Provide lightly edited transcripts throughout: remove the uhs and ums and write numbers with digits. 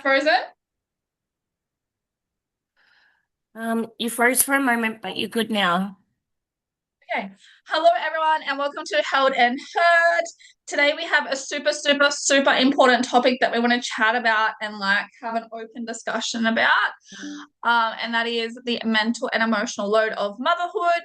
frozen? You froze for a moment, but you're good now. Okay. Hello, everyone, and welcome to Held and Heard. Today we have a super, super, super important topic that we want to chat about and have an open discussion about. And that is the mental and emotional load of motherhood.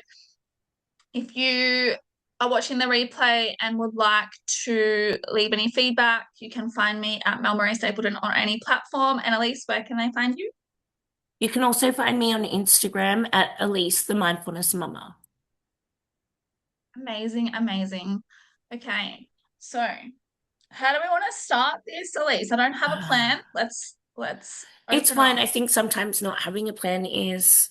If you are watching the replay and would like to leave any feedback, you can find me at Mel Stapleton on any platform. And Elise, where can they find you? You can also find me on Instagram at Elise the Mindfulness Mama. Amazing, amazing. Okay, so how do we want to start this, Elise? I don't have a plan. Let's It's open fine. up. I think sometimes not having a plan is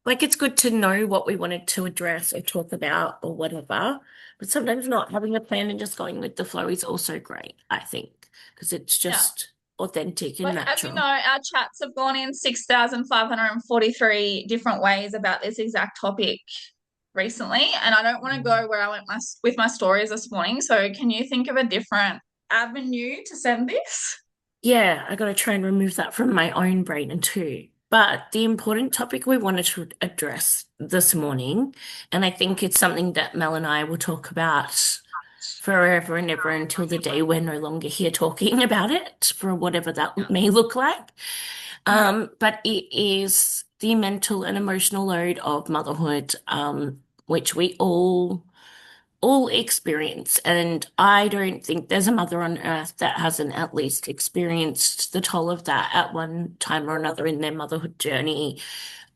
like it's good to know what we wanted to address or talk about or whatever. But sometimes not having a plan and just going with the flow is also great, I think, because it's Yeah. just authentic and Like as you know, natural. our chats have gone in 6,543 different ways about this exact topic recently, and I don't want to Mm. go where I went with my stories this morning. So can you think of a different avenue to send this? Yeah, I got to try and remove that from my own brain too. But the important topic we wanted to address this morning, and I think it's something that Mel and I will talk about forever and ever until the day we're no longer here talking about it, for whatever that Yeah. may look like. Yeah. But it is the mental and emotional load of motherhood, which we all experience. And I don't think there's a mother on earth that hasn't at least experienced the toll of that at one time or another in their motherhood journey.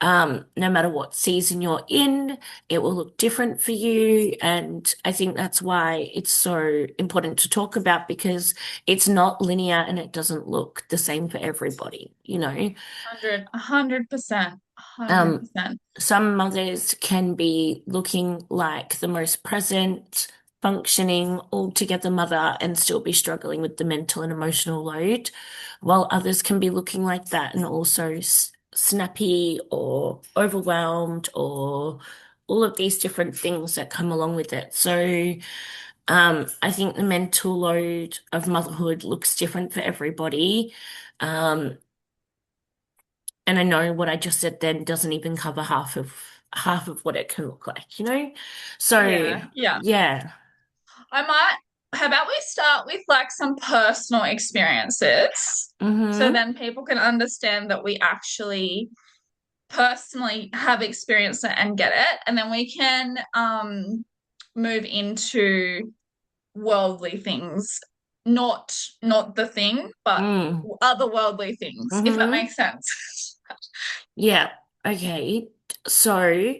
No matter what season you're in, it will look different for you. And I think that's why it's so important to talk about because it's not linear and it doesn't look the same for everybody, you know? 100%, Um, 100%. some mothers can be looking like the most present, functioning, all-together mother and still be struggling with the mental and emotional load, while others can be looking like that and also snappy or overwhelmed or all of these different things that come along with it. So, I think the mental load of motherhood looks different for everybody. Um, and I know what I just said then doesn't even cover half of what it can look like, you know? So Yeah, yeah. yeah. I might, how about we start with some personal experiences so Mm-hmm. then people can understand that we actually personally have experienced it and get it. And then we can move into worldly things, not the thing, but Mm. other worldly things, if that Mm-hmm. makes sense. Yeah. Okay. So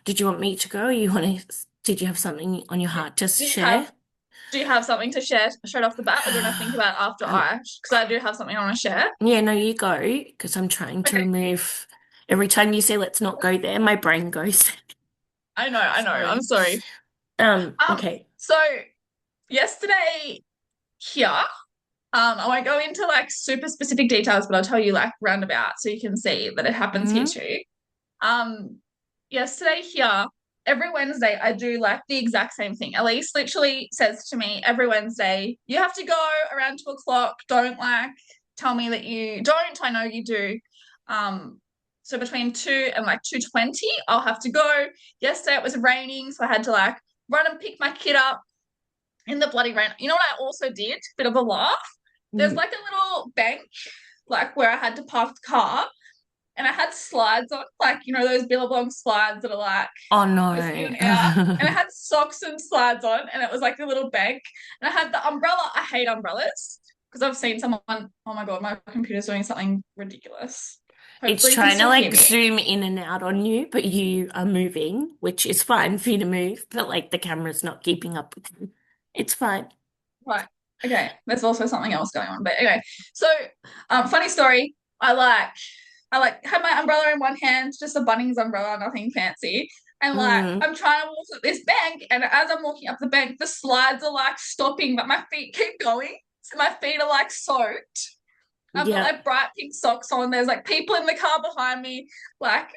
did you want me to go? Or you want to, did you have something on your Do, heart to do you share? have do you have something to share straight off the bat, or do you want to think about it after Um, because I do have something I want to share. yeah, no, you go, because I'm trying to Okay. remove every time you say let's not go there, my brain goes. I know. I'm Sorry. sorry. Okay. So yesterday here, I won't go into super specific details, but I'll tell you roundabout so you can see that it happens here Mm-hmm. too. Um, Yesterday here, every Wednesday I do the exact same thing. Elise literally says to me every Wednesday, you have to go around 2 o'clock. Don't tell me that you don't. I know you do. So between 2 and 2:20, I'll have to go. Yesterday it was raining, so I had to run and pick my kid up in the bloody rain. You know what I also did? Bit of a laugh. There's Mm. a little bank where I had to park the car and I had slides on, those Billabong slides that are Oh goes in and out. And I no. had socks and slides on, and it was like a little bank. And I had the umbrella. I hate umbrellas because I've seen someone. Oh my god, my computer's doing something ridiculous. It's Hopefully, you can trying to still hear like me. zoom in and out on you, but you are moving, which is fine for you to move, but like the camera's not keeping up with you. It's fine. Right. Okay. There's also something else going on. But anyway, so funny story. I had my umbrella in one hand, just a Bunnings umbrella, nothing fancy. And Mm, I'm trying to walk up this bank, and as I'm walking up the bank, the slides are stopping, but my feet keep going. So my feet are soaked. I've got yeah, bright pink socks on. There's people in the car behind me. Like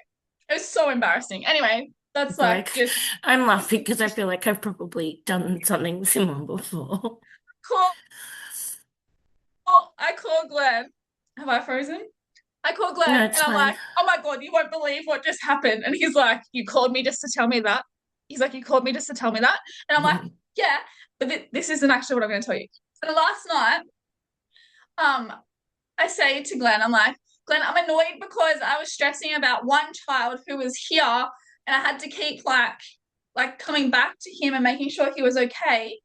it's so embarrassing. Anyway, that's like just I'm laughing because I feel like I've probably done something similar before. cool. I call Glenn Have I frozen? I call Glenn No, and it's I'm fine. like, oh my God, you won't believe what just happened. And he's like, you called me just to tell me that. He's like, you called me just to tell me that. And I'm like, yeah, but this isn't actually what I'm going to tell you. So last night, um, I say to Glenn, I'm like, Glenn, I'm annoyed because I was stressing about one child who was here and I had to keep like coming back to him and making sure he was okay.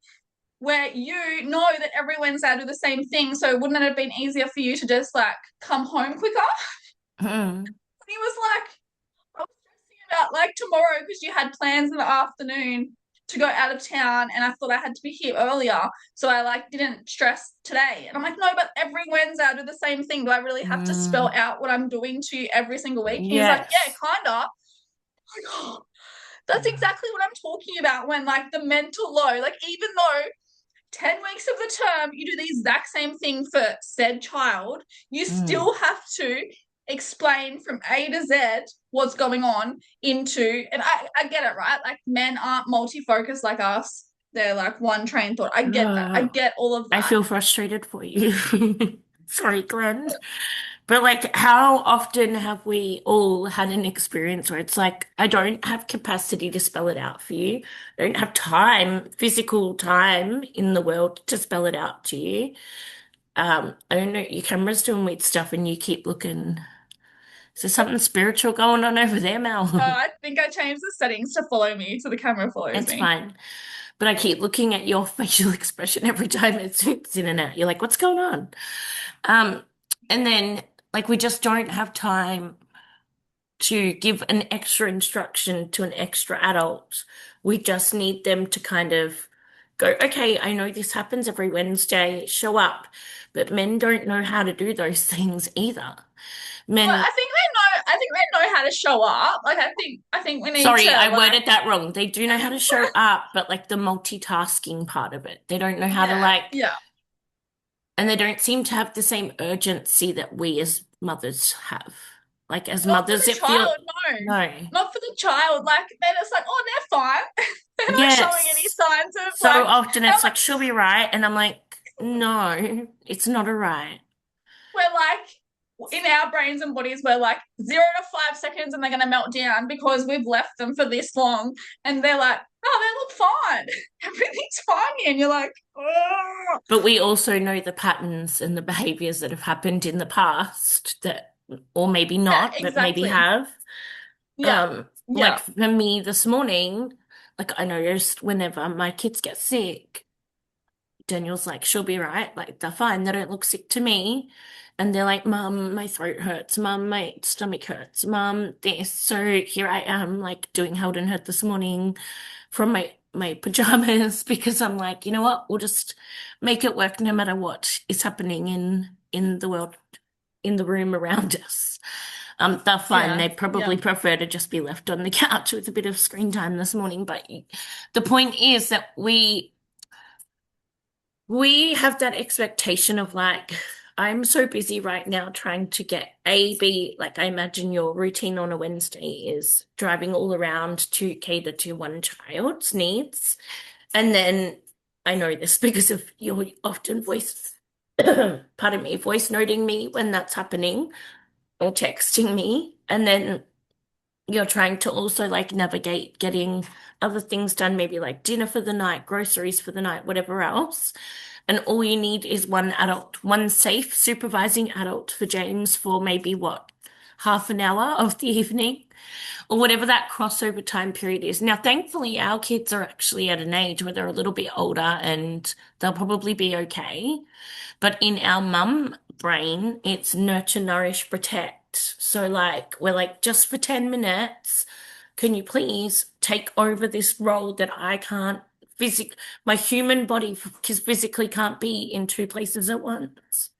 Where you know that every Wednesday I do the same thing, so wouldn't it have been easier for you to just like come home quicker? Mm. And he was like, I was stressing about like tomorrow because you had plans in the afternoon to go out of town and I thought I had to be here earlier. So I like didn't stress today. And I'm like, no, but every Wednesday I do the same thing. Do I really have to spell Mm. out what I'm doing to you every single week? And he's like, yeah, Yes. kinda. Like, oh, that's exactly what I'm talking about when like the mental load, like even though 10 weeks of the term, you do the exact same thing for said child, you Mm. still have to explain from A to Z what's going on into, and I get it, right? Like men aren't multi-focused like us. They're like one train thought. I get that. I Oh, get all of I that. feel frustrated for you. Sorry, Glenn. But like, how often have we all had an experience where it's like, I don't have capacity to spell it out for you. I don't have time, physical time in the world to spell it out to you. I don't know, your camera's doing weird stuff and you keep looking. Is there something spiritual going on over there, Mel? I think I changed the settings to follow me so the camera follows It's me. fine. But I keep looking at your facial expression every time it zooms in and out. You're like, what's going on? Um, and then like we just don't have time to give an extra instruction to an extra adult. We just need them to kind of go, okay, I know this happens every Wednesday, show up. But men don't know how to do those things either. Well, Men, I think they know how to show up. Like I think we need sorry, to I like worded that wrong. They do know how to show up, but like the multitasking part of it, they don't know how to yeah, like, yeah. and they don't seem to have the same urgency that we as mothers have. Like as Not for mothers, the it feel child, no. no. Not for the child. Like then it's like, oh, they're fine. They're not showing any Yes. signs of So like, often and I'm it's like, she'll be right. And I'm like, no, it's not a right. we're like in our brains and bodies, we're like 0 to 5 seconds and they're gonna melt down because we've left them for this long. And they're like, oh, they look fine. Everything's fine. And you're like, oh. But we also know the patterns and the behaviors that have happened in the past that, or maybe Yeah, not, but maybe exactly. have. Yeah. Like Yeah. for me this morning, like I noticed whenever my kids get sick, Daniel's like, she'll be right. Like, they're fine. They don't look sick to me. And they're like, Mum, my throat hurts. Mum, my stomach hurts. Mum, this. So here I am, like, doing Held and Hurt this morning from my pajamas because I'm like, you know what? We'll just make it work no matter what is happening in the world, in the room around us. They're fine. Yeah. They Yeah. probably prefer to just be left on the couch with a bit of screen time this morning. But the point is that we have that expectation of like, I'm so busy right now trying to get A, B, like I imagine your routine on a Wednesday is driving all around to cater to one child's needs. And then I know this because of your often voice, pardon me, voice noting me when that's happening or texting me. And then you're trying to also like navigate getting other things done, maybe like dinner for the night, groceries for the night, whatever else. And all you need is one adult, one safe supervising adult for James for maybe what, half an hour of the evening or whatever that crossover time period is. Now, thankfully, our kids are actually at an age where they're a little bit older and they'll probably be okay. But in our mum brain, it's nurture, nourish, protect. So like we're like, just for 10 minutes, can you please take over this role that I can't my human body physically can't be in two places at once.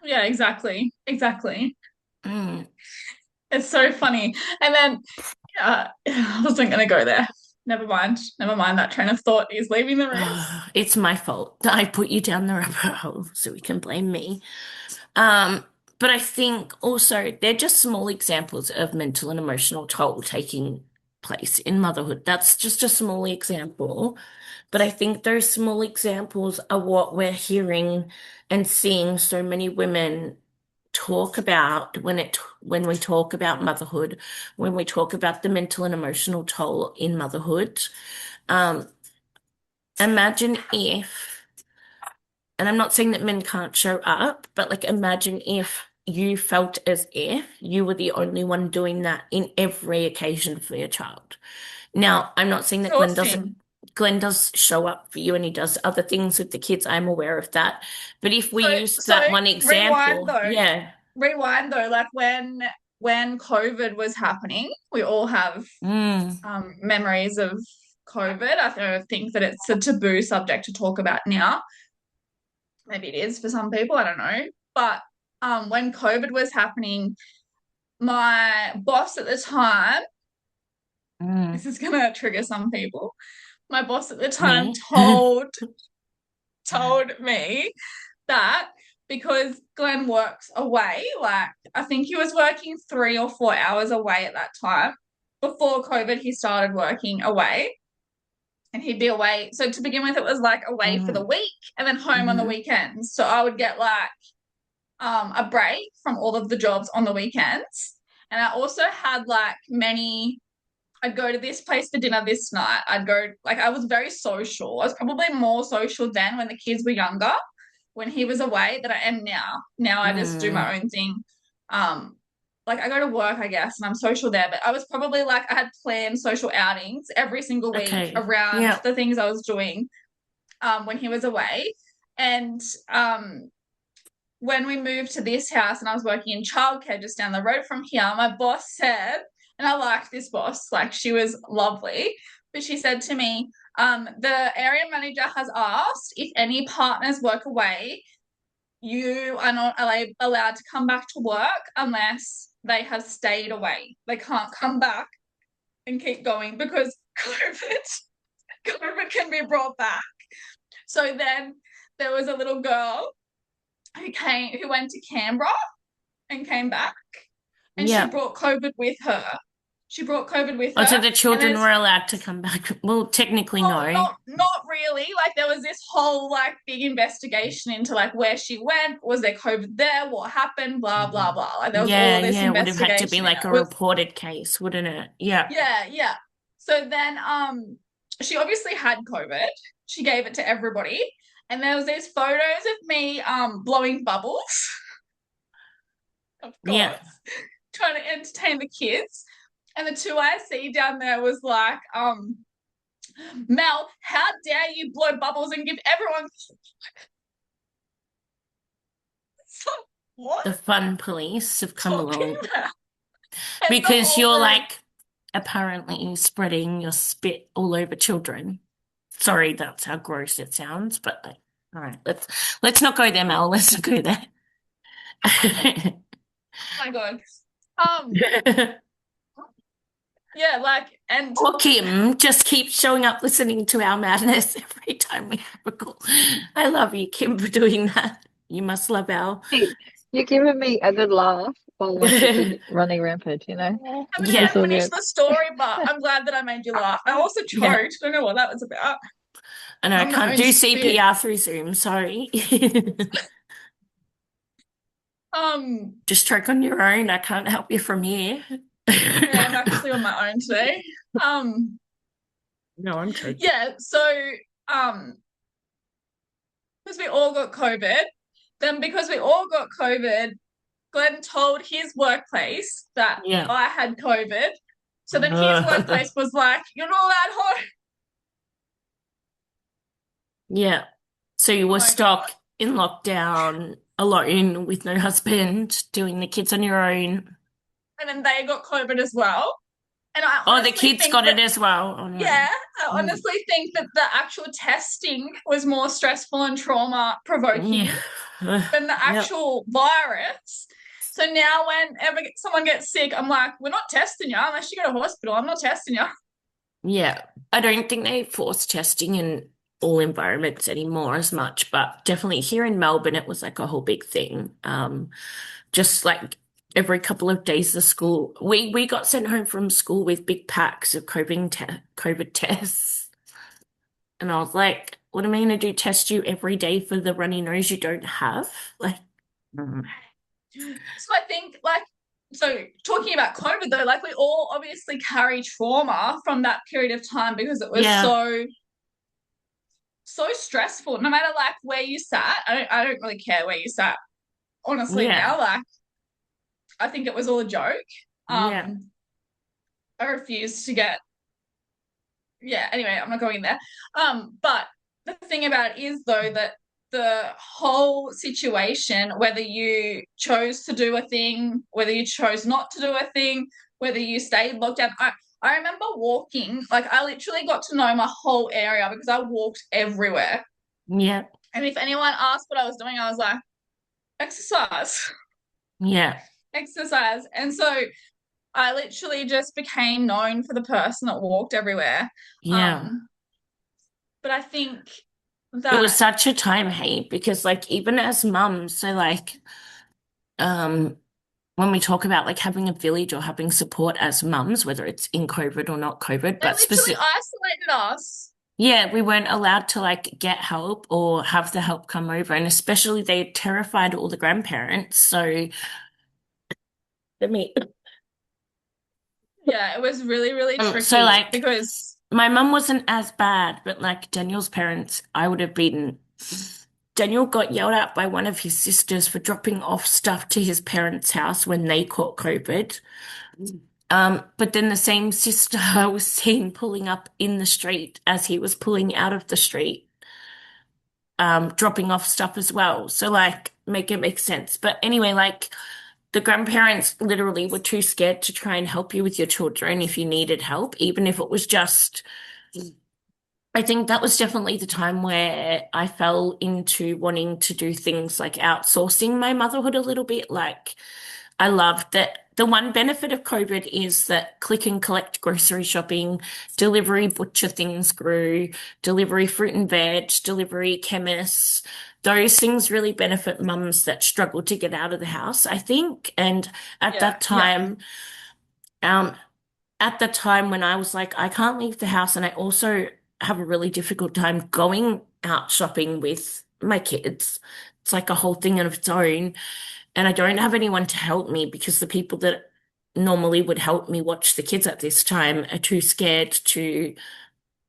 Yeah, exactly. Exactly. Mm. It's so funny. And then I wasn't gonna go there. Never mind. Never mind. That train of thought is leaving the room. It's my fault that I put you down the rabbit hole, so we can blame me. Um, but I think also they're just small examples of mental and emotional toll taking place in motherhood. That's just a small example. But I think those small examples are what we're hearing and seeing so many women talk about when we talk about motherhood, when we talk about the mental and emotional toll in motherhood, um, imagine if, and I'm not saying that men can't show up, but like imagine if you felt as if you were the only one doing that in every occasion for your child. Now, I'm not saying that Exhausting. Glenn does show up for you and he does other things with the kids. I'm aware of that. But if we So use so that one rewind example, though. yeah. Rewind though, like when COVID was happening, we all have Mm, memories of COVID. I think that it's a taboo subject to talk about now. Maybe it is for some people, I don't know. But when COVID was happening, my boss at the time, mm, this is gonna trigger some people. My boss at the time me. told me that because Glenn works away, like I think he was working 3 or 4 hours away at that time. Before COVID, he started working away and he'd be away. So to begin with, it was like away for the Mm, week and then home on the mm, weekends. So I would get like a break from all of the jobs on the weekends. And I also had like many, I'd go to this place for dinner this night. I'd go, like, I was very social. I was probably more social then when the kids were younger, when he was away, than I am now. Now I just do mm. my own thing. Um, like, I go to work, I guess, and I'm social there, but I was probably like, I had planned social outings every single week Okay. around Yeah. the things I was doing when he was away. And when we moved to this house and I was working in childcare just down the road from here, my boss said, and I liked this boss, like she was lovely, but she said to me, the area manager has asked if any partners work away, you are not allowed to come back to work unless they have stayed away. They can't come back and keep going because COVID can be brought back. So then there was a little girl who went to Canberra and came back, and she Yeah. brought COVID with her. She brought COVID with Oh, her, so the and children there's were allowed to come back. Well, technically, well, no. not really. Like there was this whole like big investigation into like where she went. Was there COVID there? What happened? Blah blah blah. Like there was all Yeah, of this yeah, it would have had to be investigation, and like it a was reported case, wouldn't it? Yeah. yeah, yeah. So then, she obviously had COVID. She gave it to everybody, and there was these photos of me blowing bubbles, of Yeah. course, trying to entertain the kids. And the two I see down there was like, Mel, how dare you blow bubbles and give everyone what The fun police have come talking along about? And the because whole you're room. like apparently spreading your spit all over children. Sorry, that's how gross it sounds, but like, all right, let's not go there, Mel. Let's not go there. Oh my god. Um, yeah, like and Or Kim just keeps showing up listening to our madness every time we have a call. I love you, Kim, for doing that. You must love our Hey, you're giving me a good laugh while my kids are running rampant, you know? haven't Yeah, even It's all finished good. the story, but I'm glad that I made you laugh. I also yeah. choked. I don't know what that was about. I know I On my can't own do spit. CPR through Zoom, sorry. Um, Just choke on your own. I can't help you from here. yeah, I'm actually on my own today. Um, No, I'm joking. yeah, so um, because we all got COVID, then because we all got COVID, Glenn told his workplace that Yeah. I had COVID. So then his workplace was like, "You're not allowed home." Yeah. So you Oh were my God. stuck in lockdown alone with no husband, doing the kids on your own. And then they got COVID as well. And I Oh, the honestly kids think got that, it as well. Oh no. yeah, I Mm. honestly think that the actual testing was more stressful and trauma Yeah. provoking than the Yep. actual virus. So now, whenever someone gets sick, I'm like, we're not testing you unless you go to hospital. I'm not testing you. Yeah. I don't think they force testing in all environments anymore as much, but definitely here in Melbourne, it was like a whole big thing. Just like every couple of days the school we got sent home from school with big packs of COVID tests. And I was like, what am I gonna do? Test you every day for the runny nose you don't have? Like, mm. So I think like so talking about COVID though, like we all obviously carry trauma from that period of time because it was Yeah, so stressful. No matter like where you sat, I don't really care where you sat. Honestly, yeah, now like I think it was all a joke. yeah, Um, I refuse to get yeah, anyway, I'm not going there. But the thing about it is though that the whole situation, whether you chose to do a thing, whether you chose not to do a thing, whether you stayed locked down, I remember walking, like I literally got to know my whole area because I walked everywhere. yeah, And if anyone asked what I was doing, I was like, exercise, yeah, exercise. And so I literally just became known for the person that walked everywhere. yeah. Um, but I think It was that such a time, hey, because like even as mums, so like um when we talk about like having a village or having support as mums, whether it's in COVID or not COVID, they but literally specific, isolated us. yeah, we weren't allowed to like get help or have the help come over, and especially they terrified all the grandparents. So let me, Yeah, it was really, really so tricky like because my mum wasn't as bad, but like Daniel's parents, I would have been. Daniel got yelled at by one of his sisters for dropping off stuff to his parents' house when they caught COVID. But then the same sister was seen pulling up in the street as he was pulling out of the street, dropping off stuff as well. So like make it make sense. But anyway, like the grandparents literally were too scared to try and help you with your children if you needed help, even if it was just I think that was definitely the time where I fell into wanting to do things like outsourcing my motherhood a little bit. Like, I loved that the one benefit of COVID is that click and collect grocery shopping, delivery butcher things grew, delivery fruit and veg, delivery chemists. Those things really benefit mums that struggle to get out of the house, I think. And at yeah, that yeah. time, um, at the time when I was like, I can't leave the house, and I also have a really difficult time going out shopping with my kids. It's like a whole thing of its own. And I don't have anyone to help me because the people that normally would help me watch the kids at this time are too scared to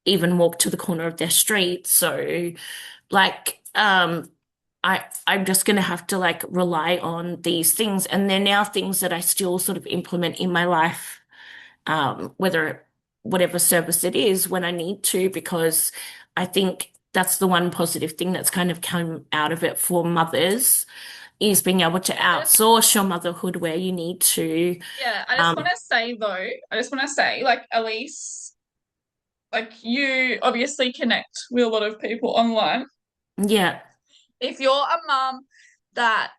even walk to the corner of their street. So, like, I'm just gonna have to like rely on these things. And they're now things that I still sort of implement in my life whether whatever service it is when I need to, because I think that's the one positive thing that's kind of come out of it for mothers is being able to I just outsource your motherhood where you need to. yeah, I just want Um, to say though, I just want to say like Elise, like you obviously connect with a lot of people online. yeah, If you're a mum that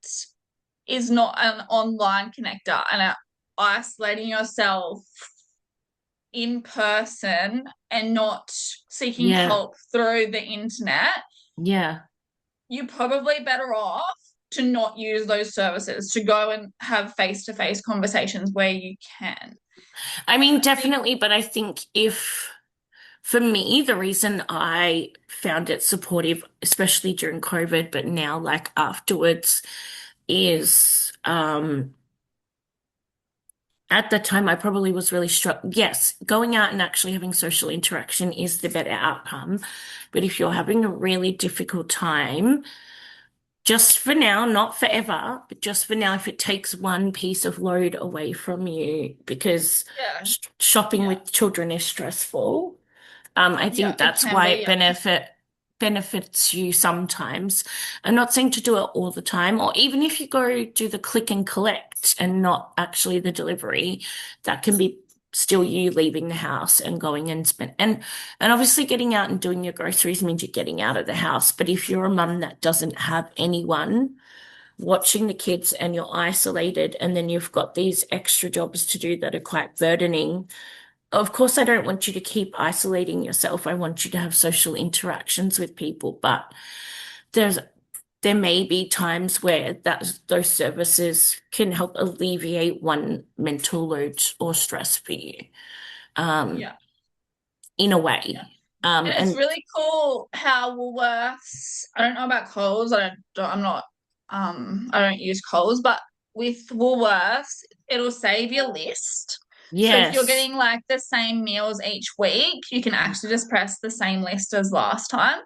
is not an online connector and are isolating yourself in person and not seeking yeah, help through the internet, yeah. you're probably better off to not use those services, to go and have face-to-face conversations where you can. I mean, I think, definitely, but I think if for me, the reason I found it supportive, especially during COVID, but now like afterwards, is at the time, I probably was really struck. Yes, going out and actually having social interaction is the better outcome. But if you're having a really difficult time, just for now, not forever, but just for now, if it takes one piece of load away from you, because yeah, shopping yeah, with children is stressful. I yeah, think it that's can why be, it yeah. benefits you sometimes. I'm not saying to do it all the time, or even if you go do the click and collect and not actually the delivery, that can be still you leaving the house and going and spend and obviously getting out and doing your groceries means you're getting out of the house. But if you're a mum that doesn't have anyone watching the kids and you're isolated and then you've got these extra jobs to do that are quite burdening, of course, I don't want you to keep isolating yourself. I want you to have social interactions with people, but there's there may be times where those services can help alleviate one mental load or stress for you, um, Yeah, in a yeah. way. And it's And really cool how Woolworths, I don't know about Coles, I'm not I don't use Coles, but with Woolworths, it'll save your list. So if you're Yes. getting like the same meals each week, you can actually just press the same list as last time.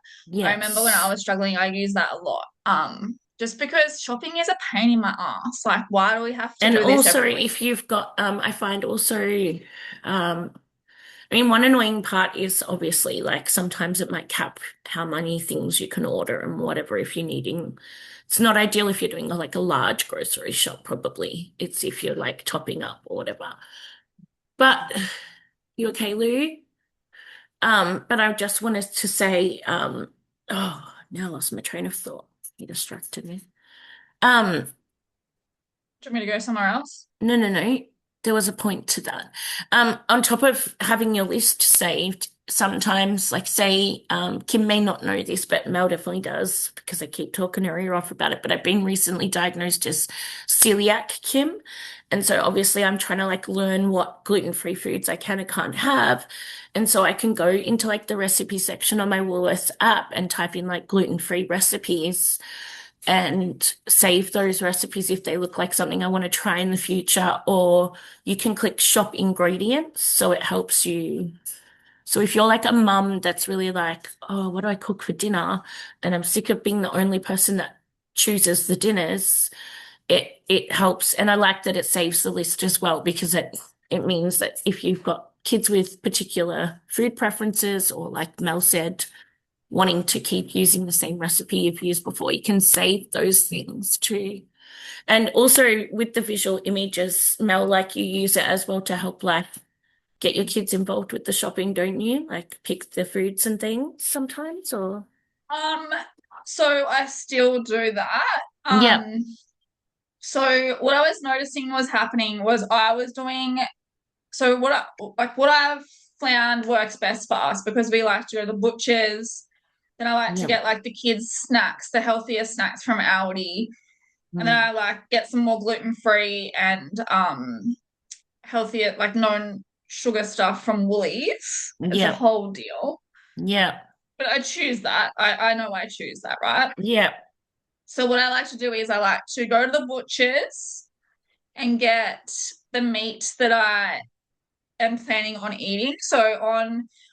I remember when I Yes. was struggling, I used that a lot. Just because shopping is a pain in my ass. Like, why do we have to And do this also every week? if you've got I find also I mean, one annoying part is obviously like sometimes it might cap how many things you can order and whatever if you're needing. It's not ideal if you're doing like a large grocery shop, probably. It's if you're like topping up or whatever. But you okay, Lou? But I just wanted to say, oh, now I lost my train of thought. You distracted me. Um, Do you want me to go somewhere else? No, no, no. There was a point to that. On top of having your list saved, sometimes, like say, Kim may not know this, but Mel definitely does because I keep talking her ear off about it. But I've been recently diagnosed as celiac, Kim. And so obviously I'm trying to like learn what gluten-free foods I can and can't have. And so I can go into like the recipe section on my Woolworths app and type in like gluten-free recipes and save those recipes if they look like something I want to try in the future, or you can click shop ingredients so it helps you. So if you're like a mum that's really like, oh, what do I cook for dinner? And I'm sick of being the only person that chooses the dinners, it helps. And I like that it saves the list as well because it means that if you've got kids with particular food preferences or like Mel said, wanting to keep using the same recipe you've used before, you can save those things too. And also with the visual images, Mel, like you use it as well to help like get your kids involved with the shopping, don't you? Like pick the foods and things sometimes or Um, so I still do that. yeah, So what I was noticing was happening was I was doing so what I've found works best for us because we like to go to the butchers. Then I like to yeah, get like the kids' snacks, the healthier snacks from Aldi. And then mm, I like get some more gluten-free and healthier, like non-sugar stuff from Woolies. It's a yeah, whole deal. yeah, But I choose that. I know I choose that, right? yeah, So what I like to do is I like to go to the butchers and get the meat that I am planning on eating.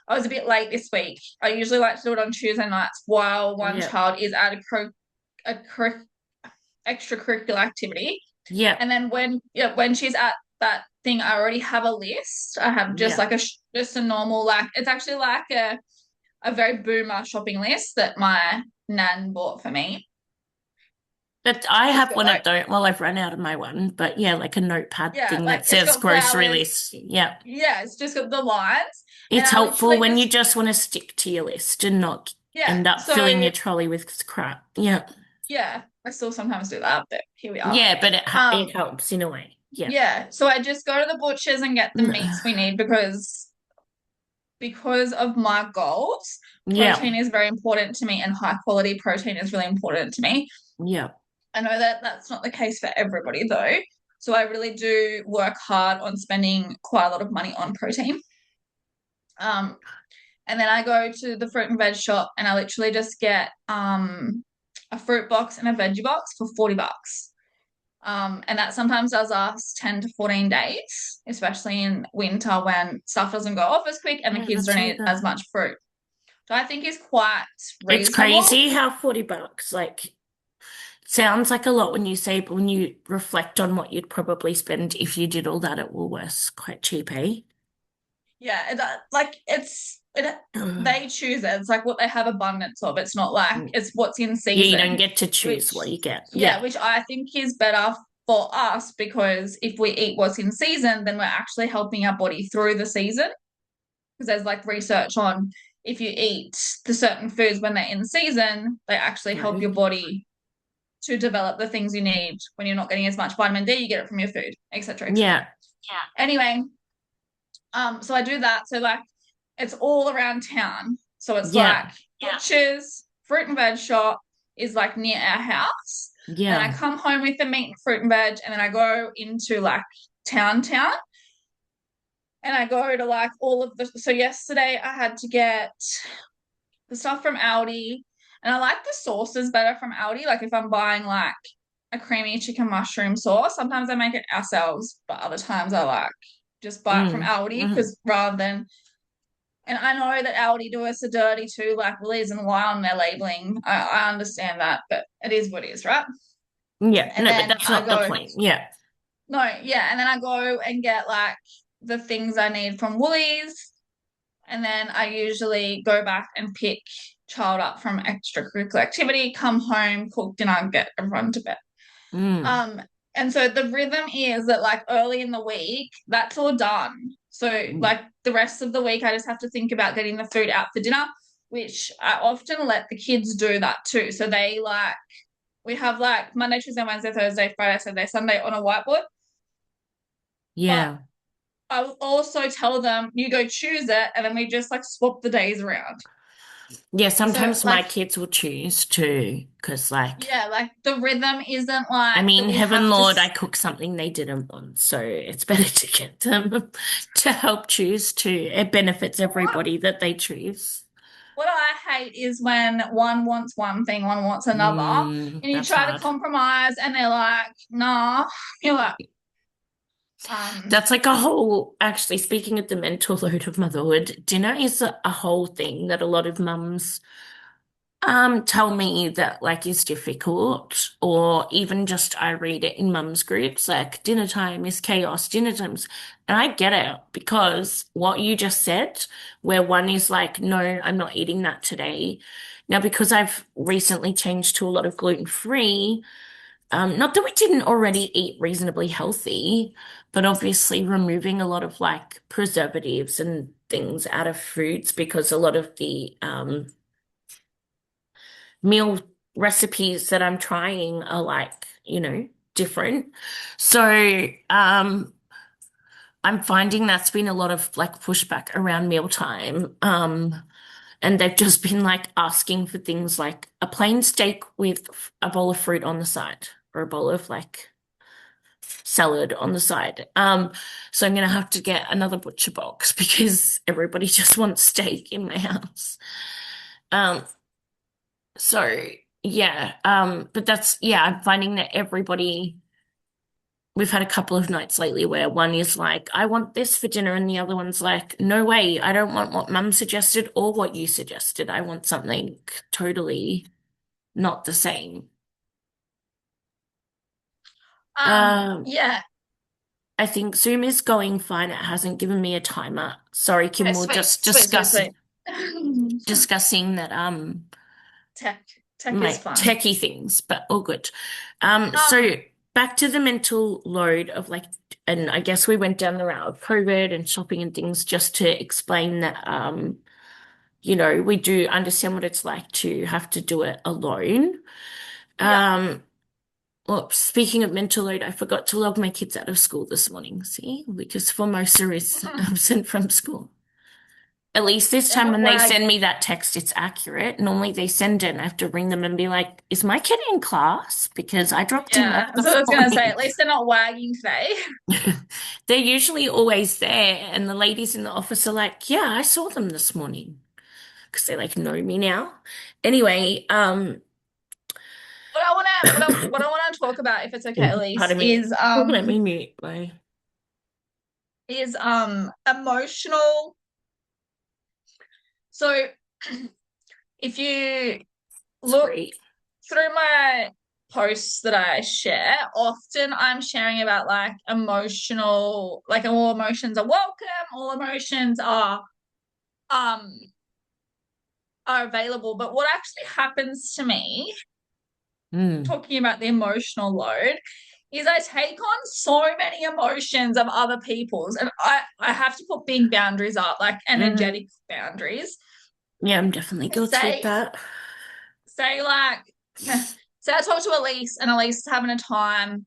I was a bit late this week. I usually like to do it on Tuesday nights while one yeah, child is at a extracurricular activity. yeah, And then when she's at that thing, I already have a list. I have just yeah. like just a normal like it's actually like a very boomer shopping list that my nan bought for me. But I It's have got one of like those. Well, I've run out of my one, but yeah, like a notepad yeah, thing like that it's says got grocery flowers. list. Yeah. Yeah, it's just got the lines, and It's I helpful literally when you just just want to stick to your list and not yeah. end up filling So your trolley with crap. Yeah. yeah, I still sometimes do that, but here we are. Yeah, but Um, it helps in a way. Yeah. yeah, so I just go to the butchers and get the meats we need because of my goals. Yeah. Protein is very important to me, and high quality protein is really important to me. Yeah. I know that that's not the case for everybody though. So I really do work hard on spending quite a lot of money on protein. Um, and then I go to the fruit and veg shop and I literally just get a fruit box and a veggie box for $40. And that sometimes does last 10 to 14 days, especially in winter when stuff doesn't go off as quick and the Yeah, kids that's don't really eat good. as much fruit. So I think is quite It's reasonable. crazy how $40 like sounds like a lot when you say, but when you reflect on what you'd probably spend if you did all that at Woolworths, quite cheap, eh? Yeah, like they choose it. It's like what they have abundance of. It's not like Mm. it's what's in Yeah, you don't season, get to choose which what you get. yeah, Yeah. which I think is better for us because if we eat what's in season, then we're actually helping our body through the season. Because there's like research on if you eat the certain foods when they're in season, they actually help your Right. body to develop the things you need when you're not getting as much vitamin D, you get it from your food, etc., etc. Yeah. Anyway, so I do that. So like it's all around town. So it's Yeah. like butchers, fruit and veg shop is like near our house. And then I Yeah. come home with the meat and fruit and veg, and then I go into like town, and I go to like all of the. So yesterday I had to get the stuff from Aldi, and I like the sauces better from Aldi. Like if I'm buying like a creamy chicken mushroom sauce. Sometimes I make it ourselves, but other times I like just buy it from Mm, Aldi mm. because rather than, and I know that Aldi do us a dirty too, like Woolies and why on their labeling. I understand that, but it is what it is, right? Yeah, And no, but then that's I not the go, point. Yeah. no, yeah, and then I go and get like the things I need from Woolies, and then I usually go back and pick child up from extracurricular activity, come home, cook dinner, get everyone to bed. Mm, Um, and so the rhythm is that like early in the week, that's all done. So mm. like the rest of the week, I just have to think about getting the food out for dinner, which I often let the kids do that too. So they like we have like Monday, Tuesday, Wednesday, Thursday, Friday, Saturday, Sunday on a whiteboard. But Yeah. I will also tell them you go choose it, and then we just like swap the days around. Yeah, So sometimes my like kids will choose too, because like yeah, like the rhythm isn't I like that mean, we heaven have to. Lord, I cook something they didn't want, so it's better to get them to help choose too. It benefits What everybody that they choose. what I hate is when one wants one thing, one wants another, and you That's try to hard. compromise, and they're like, "Nah." You're like, um, That's like a whole, actually, speaking of the mental load of motherhood, dinner is a whole thing that a lot of mums tell me that like is difficult, or even just I read it in mums groups like dinner time is chaos, dinner times. And I get it because what you just said, where one is like, no, I'm not eating that today. Now, because I've recently changed to a lot of gluten-free, not that we didn't already eat reasonably healthy, but obviously removing a lot of like preservatives and things out of foods because a lot of the meal recipes that I'm trying are like, different. So, I'm finding that's been a lot of like pushback around mealtime. And they've just been like asking for things like a plain steak with a bowl of fruit on the side or a bowl of like salad on the side. So I'm gonna have to get another butcher box because everybody just wants steak in my house. Um, So yeah, but yeah, I'm finding that we've had a couple of nights lately where one is like, I want this for dinner, and the other one's like, no way, I don't want what mum suggested or what you suggested. I want something totally not the same. Um, yeah, I think Zoom is going fine. It hasn't given me a timer. Sorry, Kim, okay, we're sweet, just sweet, sweet, sweet. discussing that Tech, tech is my fun. techie things, but all good. So Um, back to the mental load of like, and I guess we went down the route of COVID and shopping and things just to explain that, we do understand what it's like to have to do it alone. yeah. Um, well, speaking of mental load, I forgot to log my kids out of school this morning, see, because Formosa is absent from school. At least this time Yeah, when they wag. send me that text, it's accurate. Normally they send it and I have to ring them and be like, is my kid in class? Because I dropped him Yeah, off so I this was gonna say, morning. at least they're not wagging today. They're usually always there. And the ladies in the office are like, yeah, I saw them this morning because they like know me now. Anyway, What I wanna talk about, if it's okay, Elise, pardon me. is Oh, let me mute my emotional. So if you look three. through my posts that I share, often I'm sharing about like emotional, like all emotions are welcome, all emotions um are available. But what actually happens to me, Mm, talking about the emotional load, is I take on so many emotions of other people's, and I have to put big boundaries up, like hmm. energetic boundaries. Yeah, I'm definitely guilty of Say that. say like say I talk to Elise and Elise is having a time.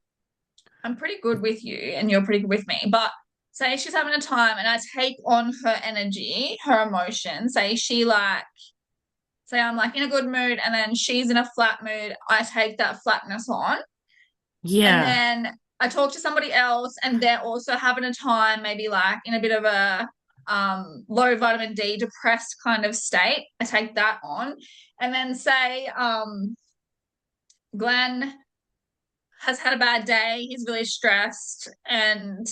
I'm pretty good with you and you're pretty good with me, but say she's having a time and I take on her energy, her emotion. Say I'm like in a good mood and then she's in a flat mood, I take that flatness on. And Yeah. then I talk to somebody else and they're also having a time, maybe like in a bit of a low vitamin D, depressed kind of state. I take that on. And then say Glenn has had a bad day, he's really stressed, and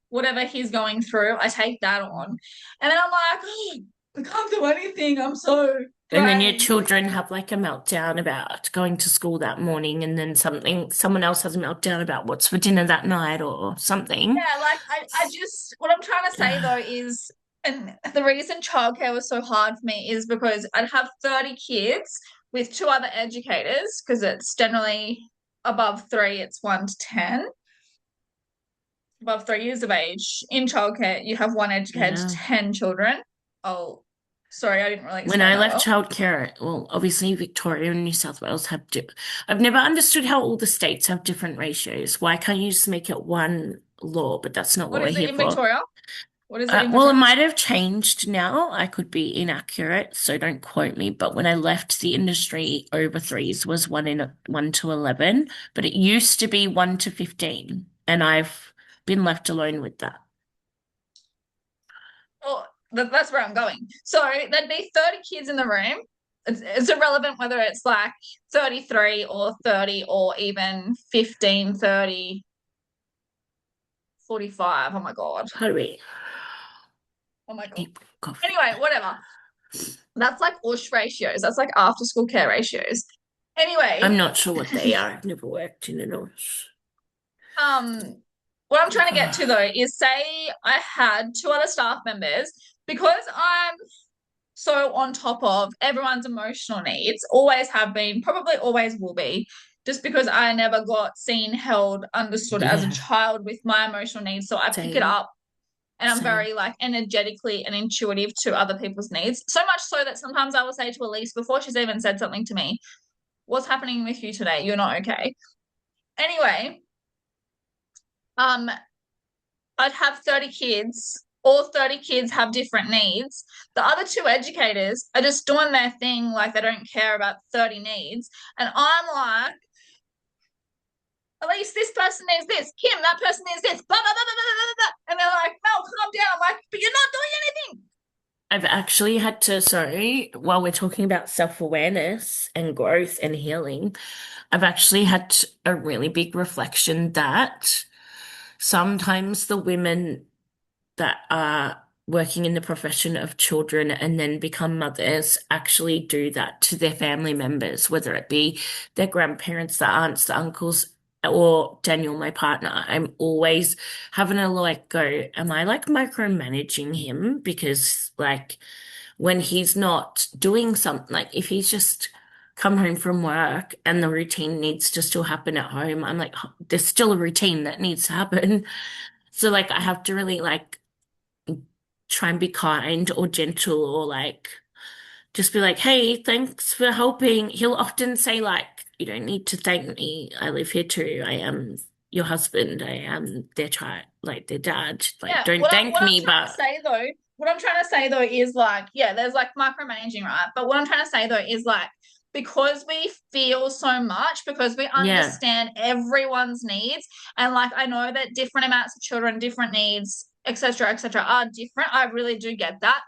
whatever he's going through, I take that on. And then I'm like, oh, I can't do anything. I'm so And then your drained. children have like a meltdown about going to school that morning, and then someone else has a meltdown about what's for dinner that night or something. Yeah, like I just what I'm trying to say though is, and the reason childcare was so hard for me is because I'd have 30 kids with two other educators, because it's generally above three, it's 1 to 10. Above 3 years of age in childcare, you have one educator to Yeah. 10 children. Oh, sorry, I didn't really When explain I that left well. childcare, well, obviously Victoria and New South Wales have I've never understood how all the states have different ratios. Why can't you just make it one law? But that's not what What we're is it here in for. Victoria? What is it in Well, it Victoria? might have changed now. I could be inaccurate, so don't quote me. But when I left the industry, over threes was 1 to 11, but it used to be 1 to 15, and I've been left alone with that. Well, that's where I'm going. So there'd be 30 kids in the room. It's irrelevant whether it's like 33 or 30 or even 15, 30, 45. Oh my God. Pardon me. Oh my God. Deep coffee. Anyway, whatever. That's like USH ratios. That's like after school care ratios. I'm Anyway, not sure what they are. I've never worked in an office. um, what I'm trying to get to though is, say I had two other staff members, because I'm so on top of everyone's emotional needs, always have been, probably always will be, just because I never got seen, held, understood as a Yeah, child with my emotional needs. So I pick it same, up, and I'm same. very like energetically and intuitive to other people's needs. So much so that sometimes I will say to Elise before she's even said something to me, what's happening with you today? You're not okay. Anyway, um, I'd have 30 kids. All 30 kids have different needs. The other two educators are just doing their thing like they don't care about 30 needs. And I'm like, at least this person needs this. Kim, that person needs this. Blah, blah, blah, blah, blah, blah, blah. And they're like, no, calm down. I'm like, but you're not doing anything. I've actually had to, sorry, while we're talking about self-awareness and growth and healing, I've actually had a really big reflection that sometimes the women that are working in the profession of children and then become mothers actually do that to their family members, whether it be their grandparents, the aunts, the uncles, or Daniel, my partner. I'm always having to like go, am I like micromanaging him? Because like when he's not doing something, like if he's just come home from work and the routine needs to still happen at home, I'm like, "Oh, there's still a routine that needs to happen." So like I have to really like try and be kind or gentle or like just be like, hey, thanks for helping. He'll often say like, you don't need to thank me. I live here too. I am your husband. I am their child, like their dad. Like, Yeah, don't thank what I'm me, trying to but say though, what I'm trying to say though is like, yeah, there's like micromanaging, right? But what I'm trying to say though is like, because we feel so much, because we yeah, understand everyone's needs, and like I know that different amounts of children, different needs, etc., are different. I really do get that.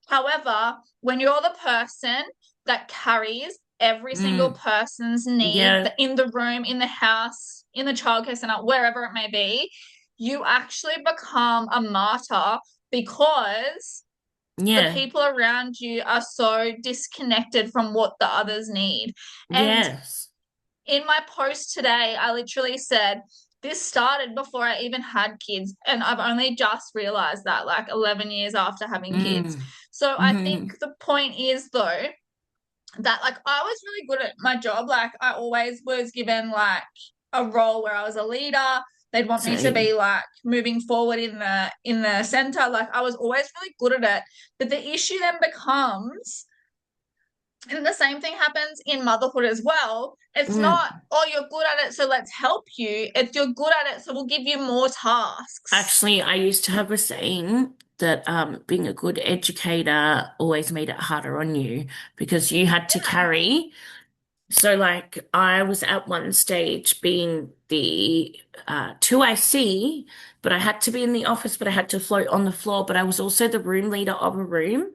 However, when you're the person that carries every single mm, person's need yeah, in the room, in the house, in the childcare center, wherever it may be, you actually become a martyr, because the yeah, people around you are so disconnected from what the others need. And yes, in my post today, I literally said, this started before I even had kids. And I've only just realized that, like 11 years after having kids. mm, So I mm, think the point is, though, that like I was really good at my job. Like I always was given like a role where I was a leader. They'd want me to be same, like moving forward in the center. Like I was always really good at it. But the issue then becomes, and the same thing happens in motherhood as well. It's not, mm. oh, you're good at it, so let's help you. It's you're good at it, so we'll give you more tasks. Actually, I used to have a saying that being a good educator always made it harder on you because you had to Yeah. carry. So, like, I was at one stage being the 2IC, but I had to be in the office, but I had to float on the floor. But I was also the room leader of a room.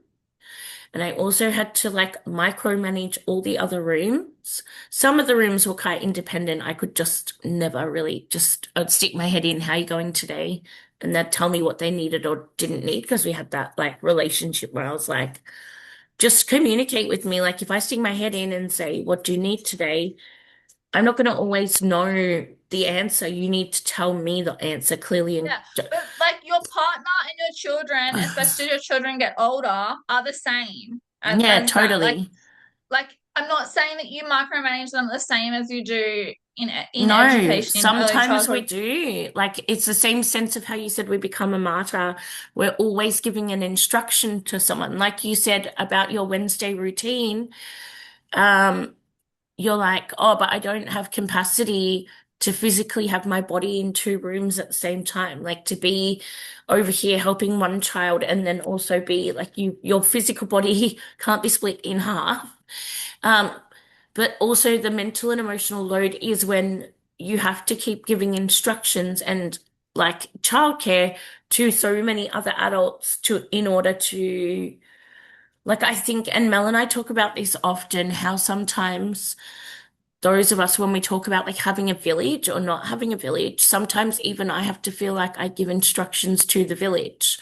And I also had to like micromanage all the other rooms. Some of the rooms were quite independent. I could just never really just, I'd stick my head in, how you going today? And they'd tell me what they needed or didn't need because we had that like relationship where I was like, just communicate with me. Like if I stick my head in and say, what do you need today? I'm not going to always know the answer. You need to tell me the answer clearly and Yeah, but like your partner and your children, especially as your children get older, are the same yeah, as that. totally. Like I'm not saying that you micromanage them the same as you do in No, education in early sometimes we childhood. do. Like it's the same sense of how you said we become a martyr. We're always giving an instruction to someone. Like you said about your Wednesday routine. Um, you're like, oh, but I don't have capacity to physically have my body in two rooms at the same time. Like to be over here helping one child and then also be like your physical body can't be split in half. Um, but also the mental and emotional load is when you have to keep giving instructions and like childcare to so many other adults to in order to like I think and Mel and I talk about this often, how sometimes those of us when we talk about like having a village or not having a village, sometimes even I have to feel like I give instructions to the village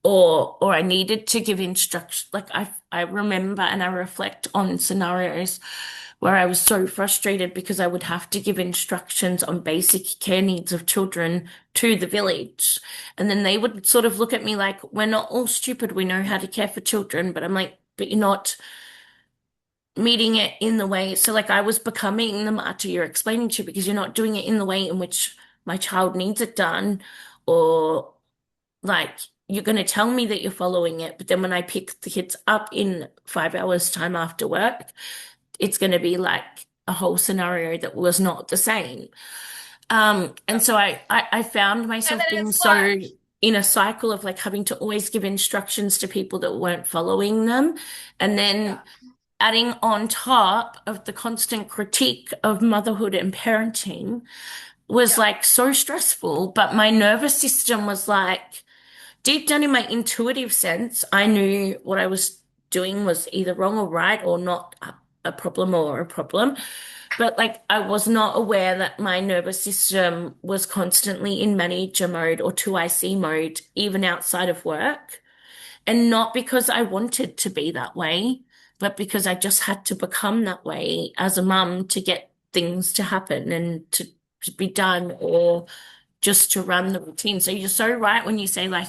or I needed to give instruction. Like I remember and I reflect on scenarios where I was so frustrated because I would have to give instructions on basic care needs of children to the village. And then they would sort of look at me like, we're not all stupid. We know how to care for children. But I'm like, but you're not meeting it in the way. So like I was becoming the martyr you're explaining to because you're not doing it in the way in which my child needs it done, or like you're going to tell me that you're following it, but then when I pick the kids up in 5 hours time after work, it's going to be like a whole scenario that was not the same. And so I found And myself then being it's like, so in a cycle of like having to always give instructions to people that weren't following them. And then yeah, adding on top of the constant critique of motherhood and parenting was yeah, like so stressful. But my nervous system was like, deep down in my intuitive sense, I knew what I was doing was either wrong or right or not a problem or a problem. But like I was not aware that my nervous system was constantly in manager mode or 2IC mode, even outside of work. And not because I wanted to be that way, but because I just had to become that way as a mum to get things to happen and to be done or just to run the routine. So you're so right when you say like,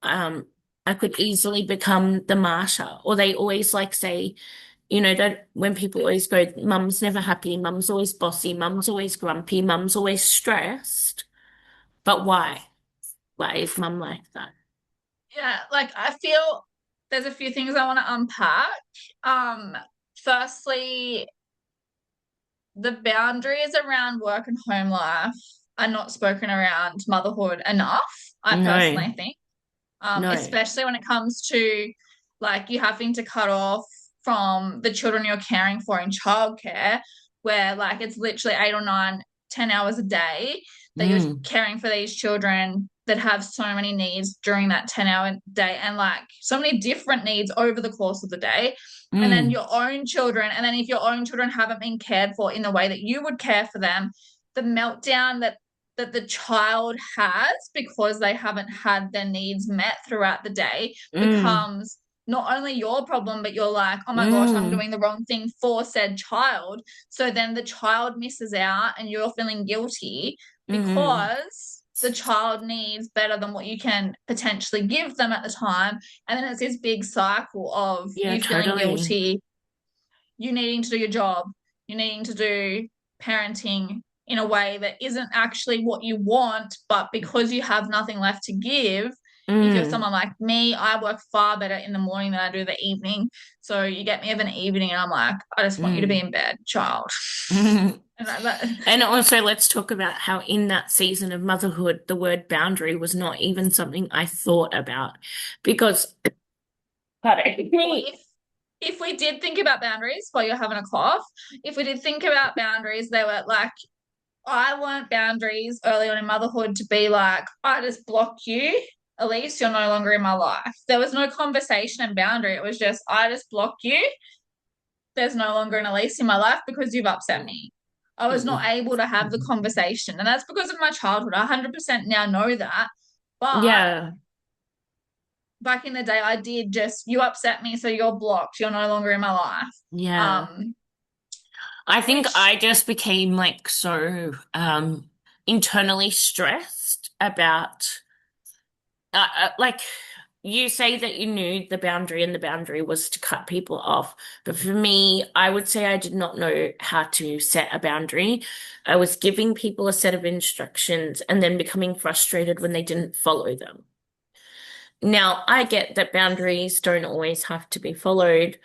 um, I could easily become the martyr, or they always like say, that when people always go, mum's never happy, mum's always bossy, mum's always grumpy, mum's always stressed. But why? Why is mum like that? yeah. Like I feel there's a few things I want to unpack. Um, Firstly, the boundaries around work and home life are not spoken around motherhood enough, I No, personally think. no. Especially when it comes to like you having to cut off from the children you're caring for in childcare, where like it's literally 8 or 9, 10 hours a day that you're Mm, caring for these children that have so many needs during that 10-hour day and like so many different needs over the course of the day. And then mm, your own children, and then if your own children haven't been cared for in the way that you would care for them, the meltdown that the child has because they haven't had their needs met throughout the day mm, becomes not only your problem, but you're like, oh my gosh, I'm mm, doing the wrong thing for said child. So then the child misses out and you're feeling guilty mm. because the child needs better than what you can potentially give them at the time. And then it's this big cycle of Yeah, you feeling totally. guilty, you needing to do your job, you needing to do parenting in a way that isn't actually what you want, but because you have nothing left to give, if you're Mm, someone like me, I work far better in the morning than I do the evening. So you get me of an evening and I'm like, I just want you to be mm, in bed, child. mm. And that, And also, let's talk about how in that season of motherhood, the word boundary was not even something I thought about because, pardon or me. if we did think about boundaries while you're having a cough, if we did think about boundaries, they were like I learned boundaries early on in motherhood to be like, I just block you. Elise, you're no longer in my life. There was no conversation and boundary. It was just, I just block you. There's no longer an Elise in my life because you've upset me. I was not Mm. able to have the conversation. And that's because of my childhood. I 100% now know that. But Yeah, back in the day, I did just, you upset me, so you're blocked. You're no longer in my life. yeah. Um, I think which, I just became like so internally stressed about like you say that you knew the boundary and the boundary was to cut people off. But for me, I would say I did not know how to set a boundary. I was giving people a set of instructions and then becoming frustrated when they didn't follow them. Now, I get that boundaries don't always have to be followed,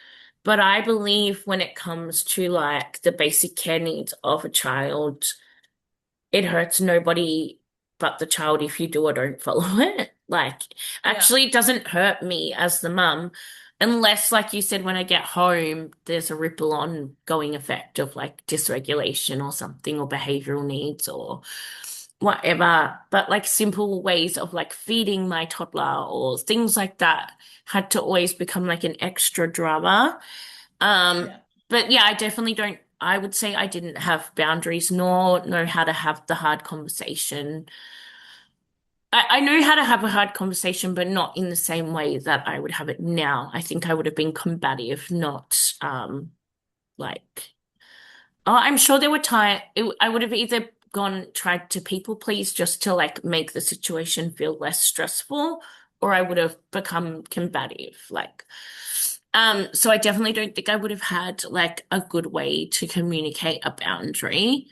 but I believe when it comes to like the basic care needs of a child, it hurts nobody but the child if you do or don't follow it. Like, yeah, actually, it doesn't hurt me as the mum, unless, like you said, when I get home, there's a ripple on going effect of like dysregulation or something, or behavioral needs or whatever. But like simple ways of like feeding my toddler or things like that had to always become like an extra drama. Um, yeah, but yeah, I definitely don't, I would say I didn't have boundaries nor know how to have the hard conversation. I know how to have a hard conversation, but not in the same way that I would have it now. I think I would have been combative, not like oh, I'm sure there were times I would have either gone tried to people please just to like make the situation feel less stressful, or I would have become combative. Like, so I definitely don't think I would have had like a good way to communicate a boundary.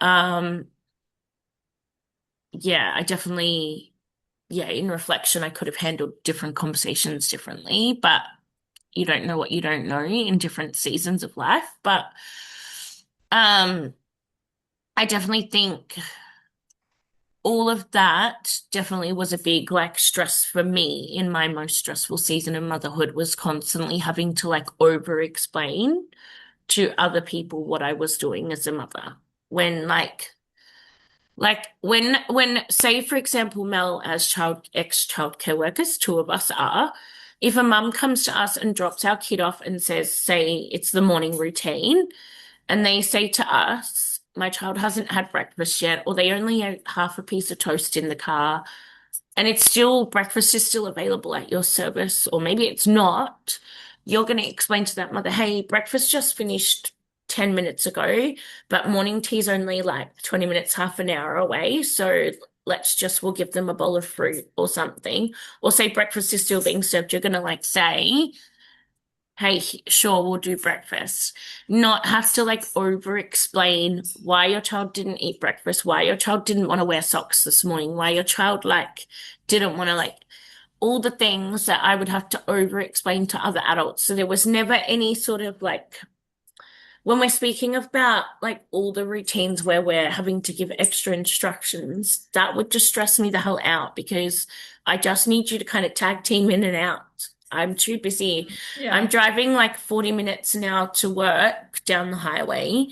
Um, yeah, I definitely, yeah, in reflection, I could have handled different conversations differently, but you don't know what you don't know in different seasons of life. But um, I definitely think all of that definitely was a big like stress for me in my most stressful season of motherhood was constantly having to like over explain to other people what I was doing as a mother. When when say for example Mel as child ex-child care workers, two of us are, if a mum comes to us and drops our kid off and says, say it's the morning routine, and they say to us, my child hasn't had breakfast yet, or they only ate half a piece of toast in the car, and it's still breakfast is still available at your service, or maybe it's not, you're going to explain to that mother, hey, breakfast just finished 10 minutes ago, but morning tea's only like 20 minutes, half an hour away. So we'll give them a bowl of fruit or something. Or say breakfast is still being served. You're going to like say, hey, sure, we'll do breakfast. Not have to like over explain why your child didn't eat breakfast, why your child didn't want to wear socks this morning, why your child like didn't want to like all the things that I would have to over explain to other adults. So there was never any sort of like when we're speaking about like all the routines where we're having to give extra instructions, that would just stress me the hell out because I just need you to kind of tag team in and out. I'm too busy. I'm yeah, driving like 40 minutes now to work down the highway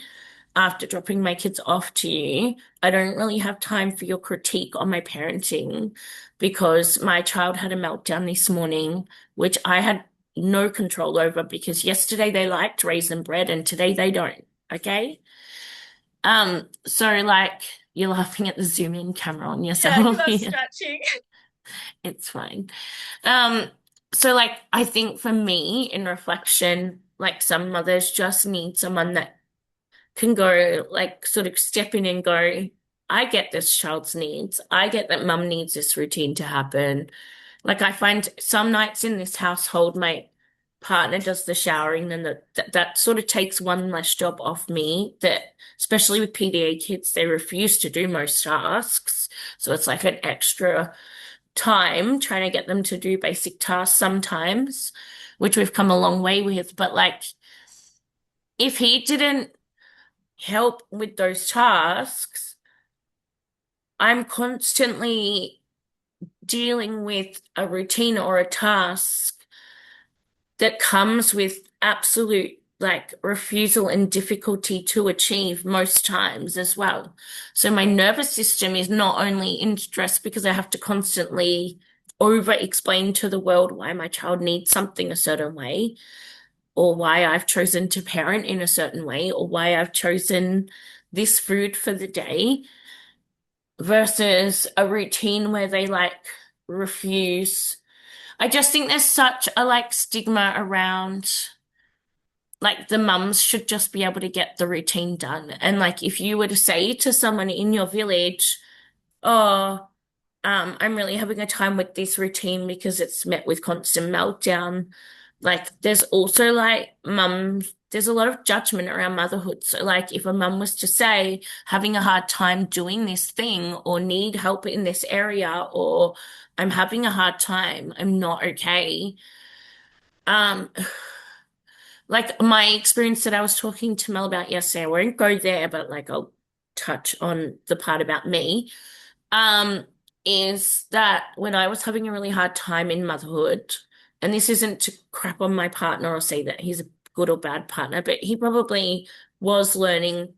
after dropping my kids off to you. I don't really have time for your critique on my parenting because my child had a meltdown this morning, which I had no control over because yesterday they liked raisin bread and today they don't. Okay. So like you're laughing at the zoom in camera on yeah, because yourself. I'm Yeah, scratching. it's fine. Um, so like I think for me in reflection, like some mothers just need someone that can go like sort of step in and go, I get this child's needs. I get that mum needs this routine to happen. Like I find some nights in this household, my partner does the showering and that sort of takes one less job off me that especially with PDA kids, they refuse to do most tasks. So it's like an extra time trying to get them to do basic tasks sometimes, which we've come a long way with. But like if he didn't help with those tasks, I'm constantly dealing with a routine or a task that comes with absolute like refusal and difficulty to achieve most times as well. So my nervous system is not only in stress because I have to constantly over explain to the world why my child needs something a certain way, or why I've chosen to parent in a certain way, or why I've chosen this food for the day versus a routine where they like refuse. I just think there's such a like stigma around like the mums should just be able to get the routine done. And like if you were to say to someone in your village, oh, I'm really having a time with this routine because it's met with constant meltdown. Like, there's also like mums, there's a lot of judgment around motherhood. So, like, if a mum was to say, having a hard time doing this thing or need help in this area, or I'm having a hard time, I'm not okay. Um, like my experience that I was talking to Mel about yesterday, I won't go there, but like I'll touch on the part about me um, is that when I was having a really hard time in motherhood, and this isn't to crap on my partner or say that he's a good or bad partner, but he probably was learning,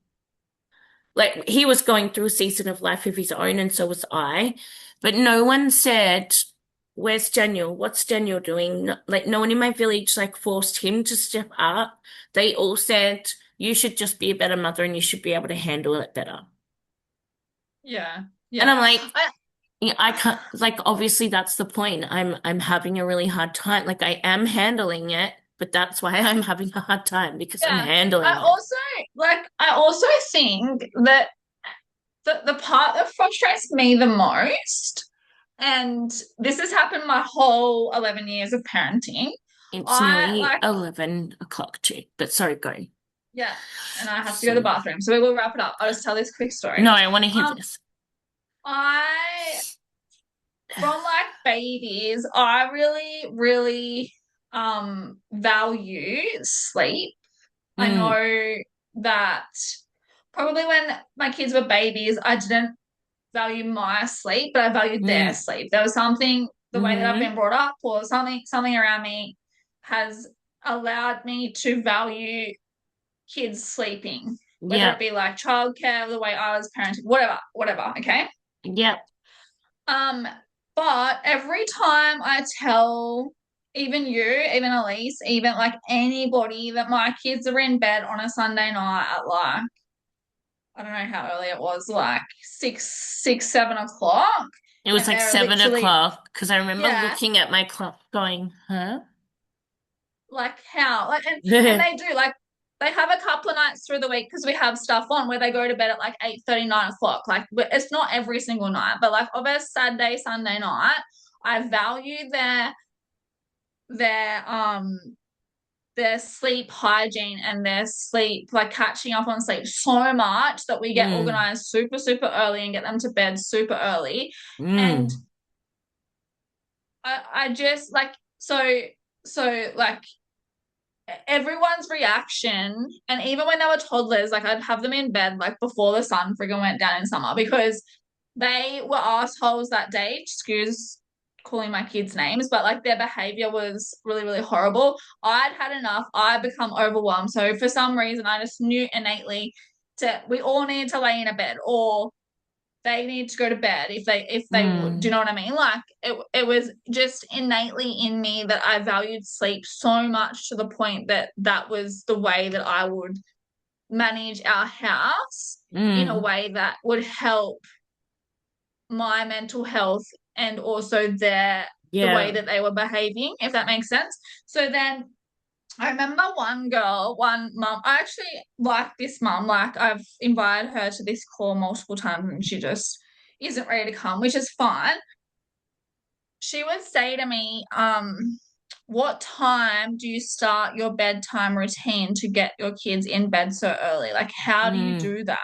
like he was going through a season of life of his own, and so was I. But no one said, "Where's Daniel? What's Daniel doing?" Like no one in my village like forced him to step up. They all said, "You should just be a better mother and you should be able to handle it better." Yeah. And Yeah. I'm like, I yeah, I can't like obviously that's the point. I'm having a really hard time. Like I am handling it, but that's why I'm having a hard time because I'm yeah. I handling it. also I also think that the part that frustrates me the most, and this has happened my whole 11 years of parenting. It's I nearly like 11 o'clock too, but sorry, go. Yeah, and I have to go to the So, bathroom, so we will wrap it up. I'll just tell this quick no, story. I want to hear Um, this. I from like babies, I really, really value sleep. I Mm, know that probably when my kids were babies, I didn't value my sleep, but I valued their mm, sleep. There was something, the way that I've been mm-hmm. brought up, or something around me has allowed me to value kids sleeping, whether it Yep, be like childcare, the way I was parenting, whatever. Okay. yep, Um, but every time I tell even you, even Elise, even like anybody that my kids are in bed on a Sunday night at like I don't know how early it was, like 7 o'clock, it was and like they're seven literally, o'clock because I remember yeah, looking at my clock going, huh? like how, like, and they do like they have a couple of nights through the week because we have stuff on where they go to bed at like 8:30, 9 o'clock. Like it's not every single night, but like of a Saturday, Sunday night, I value their um their sleep hygiene and their sleep, like catching up on sleep so much that we get Mm, organized super, super early and get them to bed super early. And mm, I just like so like everyone's reaction, and even when they were toddlers, like I'd have them in bed like before the sun friggin' went down in summer because they were assholes that day. Excuse calling my kids names, but like their behavior was really, really horrible. I'd had enough. I'd become overwhelmed. So for some reason, I just knew innately that we all need to lay in a bed, or they need to go to bed if they would. Do you mm, know what I mean? Like it was just innately in me that I valued sleep so much to the point that that was the way that I would manage our house in a mm. way that would help my mental health and also the way Yeah, that they were behaving, if that makes sense. So then I remember one mum, I actually like this mum, like I've invited her to this call multiple times and she just isn't ready to come, which is fine. She would say to me, what time do you start your bedtime routine to get your kids in bed so early? Like, how do you mm, do that?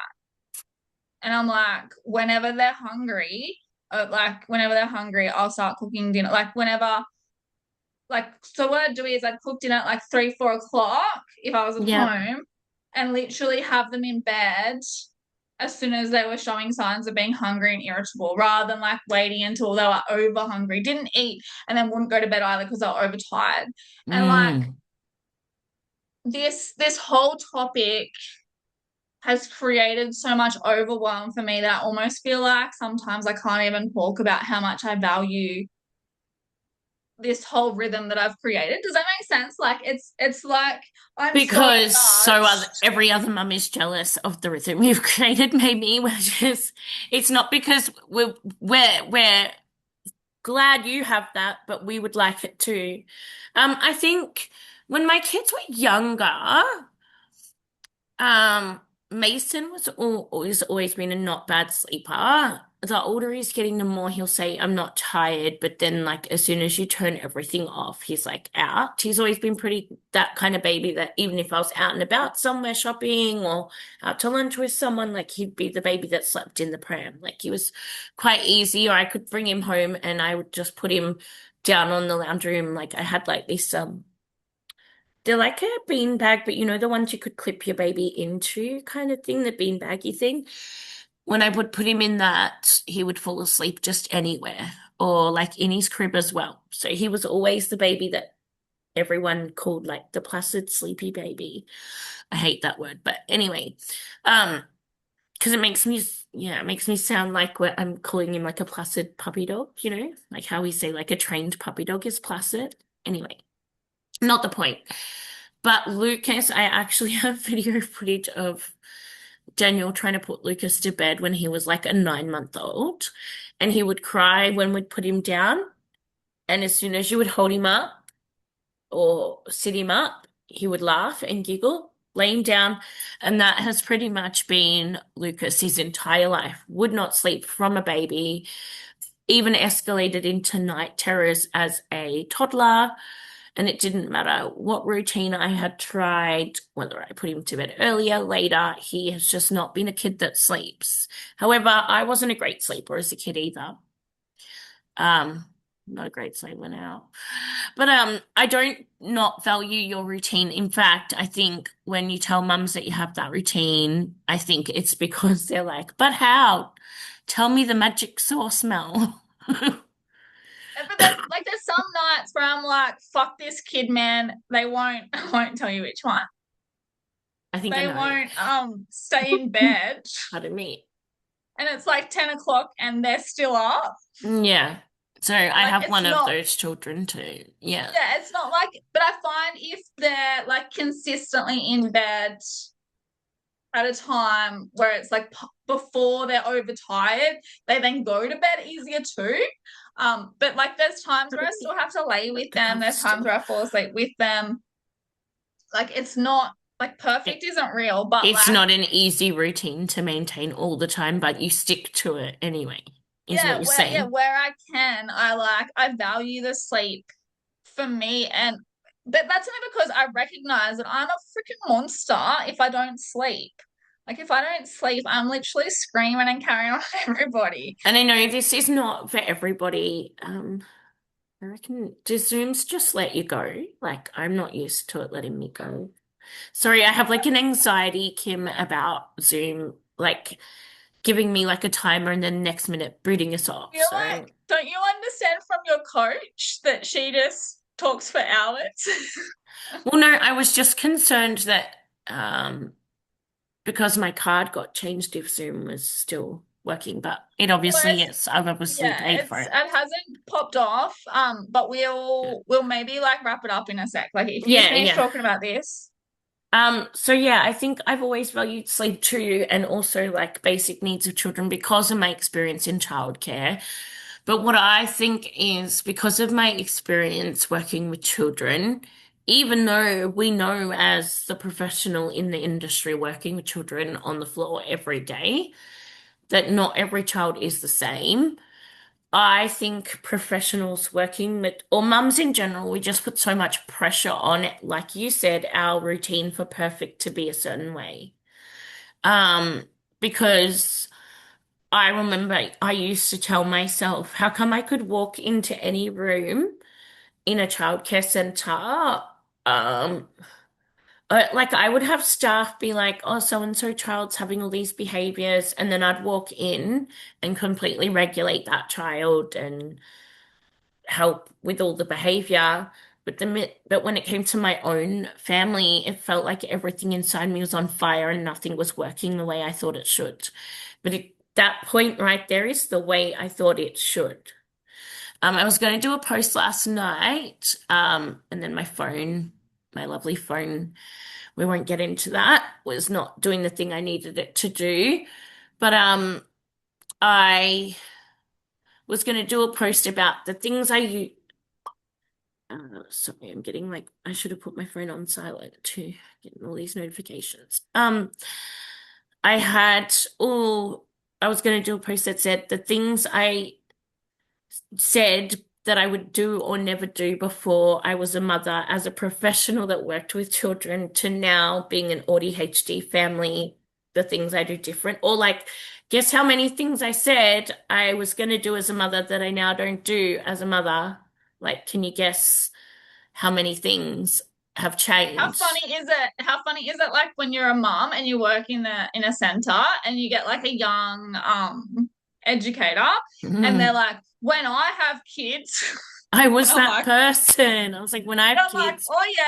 And I'm like, whenever they're hungry, I'll start cooking dinner. So what I'd do is I'd cook dinner at like 3, 4 o'clock if I was at yep, home and literally have them in bed as soon as they were showing signs of being hungry and irritable, rather than like waiting until they were over hungry, didn't eat, and then wouldn't go to bed either because they were overtired. And like mm, this whole topic has created so much overwhelm for me that I almost feel like sometimes I can't even talk about how much I value this whole rhythm that I've created. Does that make sense? Like it's like I'm so Because so judged. every other mum is jealous of the rhythm you've created, maybe, which is it's not because we're glad you have that, but we would like it too. I think when my kids were younger, um, Mason was always been a not bad sleeper. The older he's getting, the more he'll say, I'm not tired. But then, like, as soon as you turn everything off, he's like out. He's always been pretty that kind of baby that even if I was out and about somewhere shopping or out to lunch with someone, like, he'd be the baby that slept in the pram. Like, he was quite easy, or I could bring him home and I would just put him down on the lounge room. Like, I had like this, they're like a bean bag, but you know the ones you could clip your baby into kind of thing, the bean baggy thing. When I would put him in that, he would fall asleep just anywhere or like in his crib as well. So he was always the baby that everyone called like the placid sleepy baby. I hate that word, but anyway, um, because it makes me, yeah, it makes me sound like I'm calling him like a placid puppy dog, you know, like how we say like a trained puppy dog is placid. Anyway, not the point. But Lucas, I actually have video footage of Daniel trying to put Lucas to bed when he was like a 9 month old. And he would cry when we'd put him down. And as soon as you would hold him up or sit him up, he would laugh and giggle, lay him down. And that has pretty much been Lucas his entire life. Would not sleep from a baby, even escalated into night terrors as a toddler. And it didn't matter what routine I had tried, whether I put him to bed earlier, later, he has just not been a kid that sleeps. However, I wasn't a great sleeper as a kid either. Um, not a great sleeper now. But I don't not value your routine. In fact, I think when you tell mums that you have that routine, I think it's because they're like, but how? Tell me the magic sauce, Mel. But there's some nights where I'm like, fuck this kid, man. They won't I won't tell you which one. I think I They know. won't stay in bed Pardon me. and it's like 10 o'clock and they're still up. Yeah. So I Like have it's one of not those children too. Yeah. yeah, it's not like but I find if they're like consistently in bed at a time where it's like before they're overtired, they then go to bed easier too. But like there's times where I still have to lay with The them. cough There's times still. where I fall asleep with them. Like it's not like perfect isn't real, but It's like not an easy routine to maintain all the time, but you stick to it anyway, is what you're saying. where I can, I value the sleep for me and but that's only because I recognize that I'm a freaking monster if I don't sleep. Like if I don't sleep, I'm literally screaming and carrying on everybody. And I know this is not for everybody. I reckon do Zooms just let you go? Like I'm not used to it letting me go. Sorry, I have like an anxiety, Kim, about Zoom, like giving me like a timer and then next minute booting us off. You're So like, don't you understand from your coach that she just talks for hours? well, no, I was just concerned that because my card got changed if Zoom was still working, but it Well, obviously is. I've obviously yeah, paid for it. it hasn't popped off. But we'll maybe like wrap it up in a sec. Like if you Yeah, finish yeah. talking about this, So yeah, I think I've always valued sleep too, and also like basic needs of children because of my experience in childcare. But what I think is because of my experience working with children, even though we know as the professional in the industry working with children on the floor every day, that not every child is the same. I think professionals working with, or mums in general, we just put so much pressure on it. Like you said, our routine for perfect to be a certain way. Um, because I remember I used to tell myself, how come I could walk into any room in a childcare center, um, like I would have staff be like, oh, so and so child's having all these behaviors, and then I'd walk in and completely regulate that child and help with all the behavior. But when it came to my own family, it felt like everything inside me was on fire and nothing was working the way I thought it should. That point right there is the way I thought it should. I was going to do a post last night, and then my lovely phone, we won't get into that, was not doing the thing I needed it to do. But I was going to do a post about the things I use. Sorry, I'm getting like I should have put my phone on silent to getting all these notifications. I had all I was going to do a post that said the things I said that I would do or never do before I was a mother as a professional that worked with children to now being an ADHD family, the things I do different. Or like, guess how many things I said I was going to do as a mother that I now don't do as a mother? Like, can you guess how many things have How changed? funny is it? How funny is it like when you're a mom and you work in a center and you get like a young educator and they're Mhm. like, when I have kids, I and was I'm that like, person. I was like, when I have kids, oh yeah.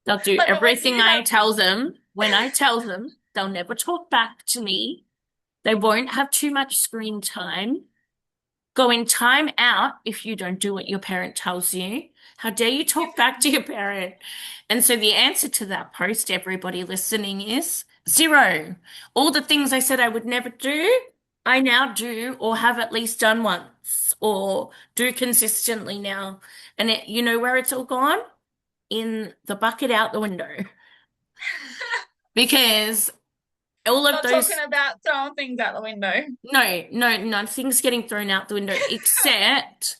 they'll do Like, but when everything you I have tell them. When I tell them, they'll never talk back to me. They won't have too much screen time. Go in time out if you don't do what your parent tells you. How dare you talk back to your parent? And so the answer to that post, everybody listening, is zero. All the things I said I would never do, I now do or have at least done once or do consistently now. And you know where it's all gone? In the bucket out the window. Because all of not talking those, about throwing things out the window. no, nothing's getting thrown out the window except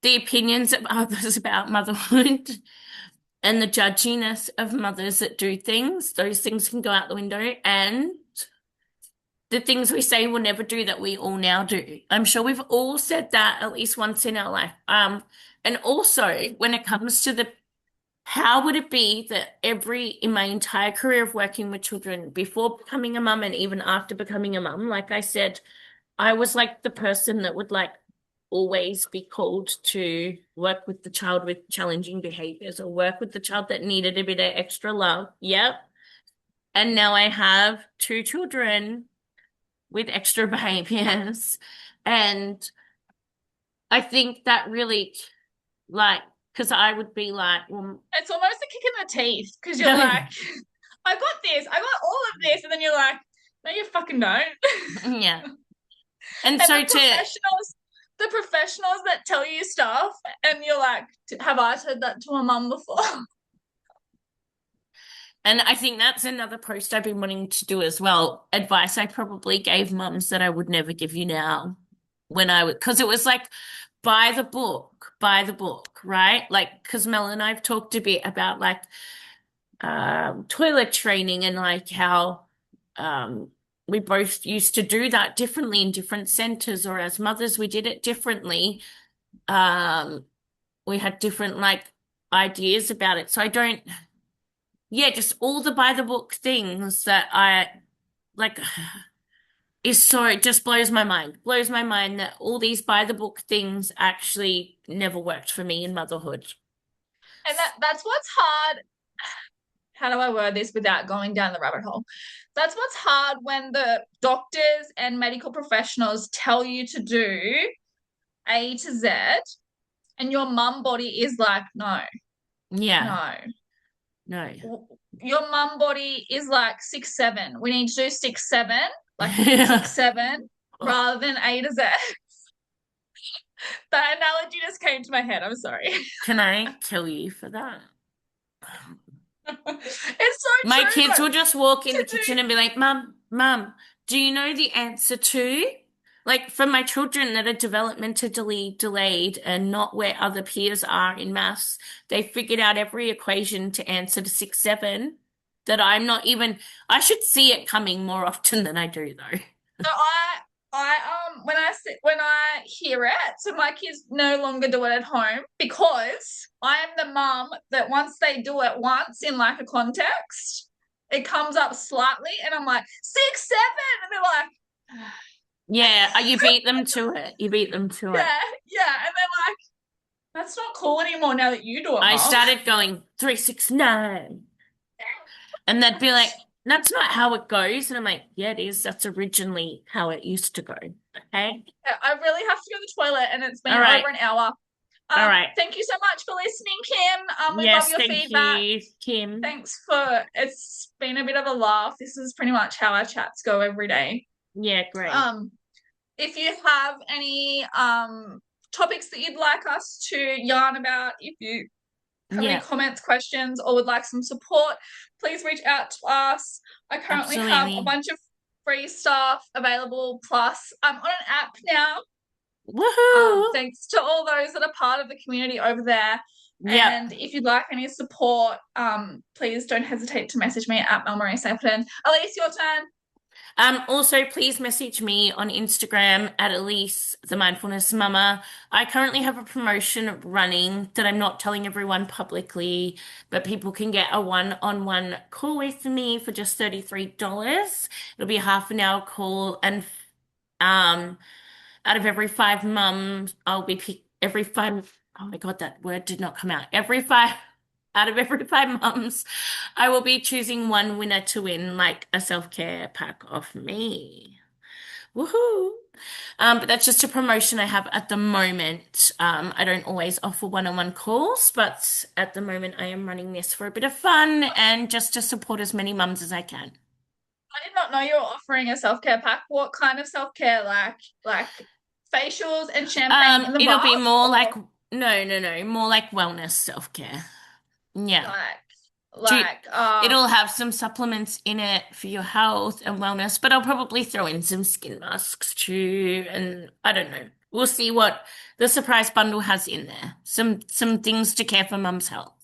the opinions of others about motherhood and the judginess of mothers that do things. Those things can go out the window. And the things we say we'll never do that we all now do. I'm sure we've all said that at least once in our life. And also when it comes to the how would it be that in my entire career of working with children, before becoming a mum and even after becoming a mum, like I said, I was like the person that would like always be called to work with the child with challenging behaviors or work with the child that needed a bit of extra love. Yep. And now I have two children with extra behaviors. And I think that really, like, because I would be like, well, It's almost a kick in the teeth because you're like, I got this, I got all of this, and then you're like, no, you fucking don't. yeah. And And so to the professionals that tell you stuff, and you're like, have I said that to a mum before? And I think that's another post I've been wanting to do as well. Advice I probably gave mums that I would never give you now when I would, because it was like, buy the book, right? Like, because Mel and I've talked a bit about like toilet training and like how um, we both used to do that differently in different centers, or as mothers, we did it differently. Um, we had different like ideas about it. So I don't yeah, just all the by the book things that I like is so it just blows my mind. Blows my mind that all these by the book things actually never worked for me in motherhood. And that's what's hard. How do I word this without going down the rabbit hole? That's what's hard when the doctors and medical professionals tell you to do A to Z, and your mum body is like, no, Yeah. no. No. Your mum body is like 6'7". We need to do 6'7", like Yeah. 6'7", rather than A to Z. That analogy just came to my head. I'm sorry. Can I kill you for that? It's so My true kids though. will just walk in the To do kitchen and be like, Mum, do you know the answer to? Like for my children that are developmentally delayed and not where other peers are in maths, they figured out every equation to answer to 6, 7 that I should see it coming more often than I do though. so when I hear it, so my kids no longer do it at home because I am the mum that once they do it once in like a context, it comes up slightly, and I'm like 6'7", and they're like, Yeah, you beat them to it. You beat them to it. yeah, yeah, and they're like, that's not cool anymore now that you do it, I mum. started going 3, 6, 9. And they'd be like, that's not how it goes. And I'm like, yeah, it is. That's originally how it used to go. Okay. Yeah, I really have to go to the toilet and it's been All right. over an hour. All right. Thank you so much for listening, Kim. We love Yes, your thank feedback. you, Kim. Thanks for it's been a bit of a laugh. This is pretty much how our chats go every day. Yeah, great. Um, if you have any topics that you'd like us to yarn about, if you have any Yeah, comments, questions, or would like some support, please reach out to us. I currently have a absolutely. bunch of free stuff available. Plus, I'm on an app now. Woohoo! Thanks to all those that are part of the community over there. Yep. And if you'd like any support, please don't hesitate to message me at Mel Marie Stapleton. Elise, your turn. Also, please message me on Instagram at Elise, the Mindfulness Mama. I currently have a promotion running that I'm not telling everyone publicly, but people can get a one-on-one call with me for just $33. It'll be a half an hour call, and um, out of every five mums, I'll be pick every five. Oh my God, that word did not come out. Every five. Out of every five mums, I will be choosing one winner to win like a self-care pack off me. Woohoo! But that's just a promotion I have at the moment. I don't always offer one-on-one calls, but at the moment I am running this for a bit of fun and just to support as many mums as I can. I did not know you were offering a self-care pack. What kind of self-care? Like facials and champagne in the It'll be bath, more like or no, more like wellness self-care. Yeah. like Do like It'll have some supplements in it for your health and wellness, but I'll probably throw in some skin masks too, and I don't know. We'll see what the surprise bundle has in there. Some things to care for mum's health.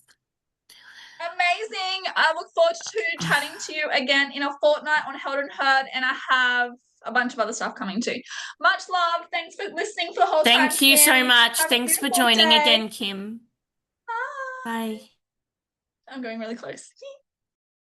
amazing. I look forward to chatting to you again in a fortnight on Held and Heard, and I have a bunch of other stuff coming too. Much love. Thanks for listening for the whole time, Thank you so Kim. much. Have a Thanks for beautiful joining day. again, Kim. Bye. Bye. I'm going really close.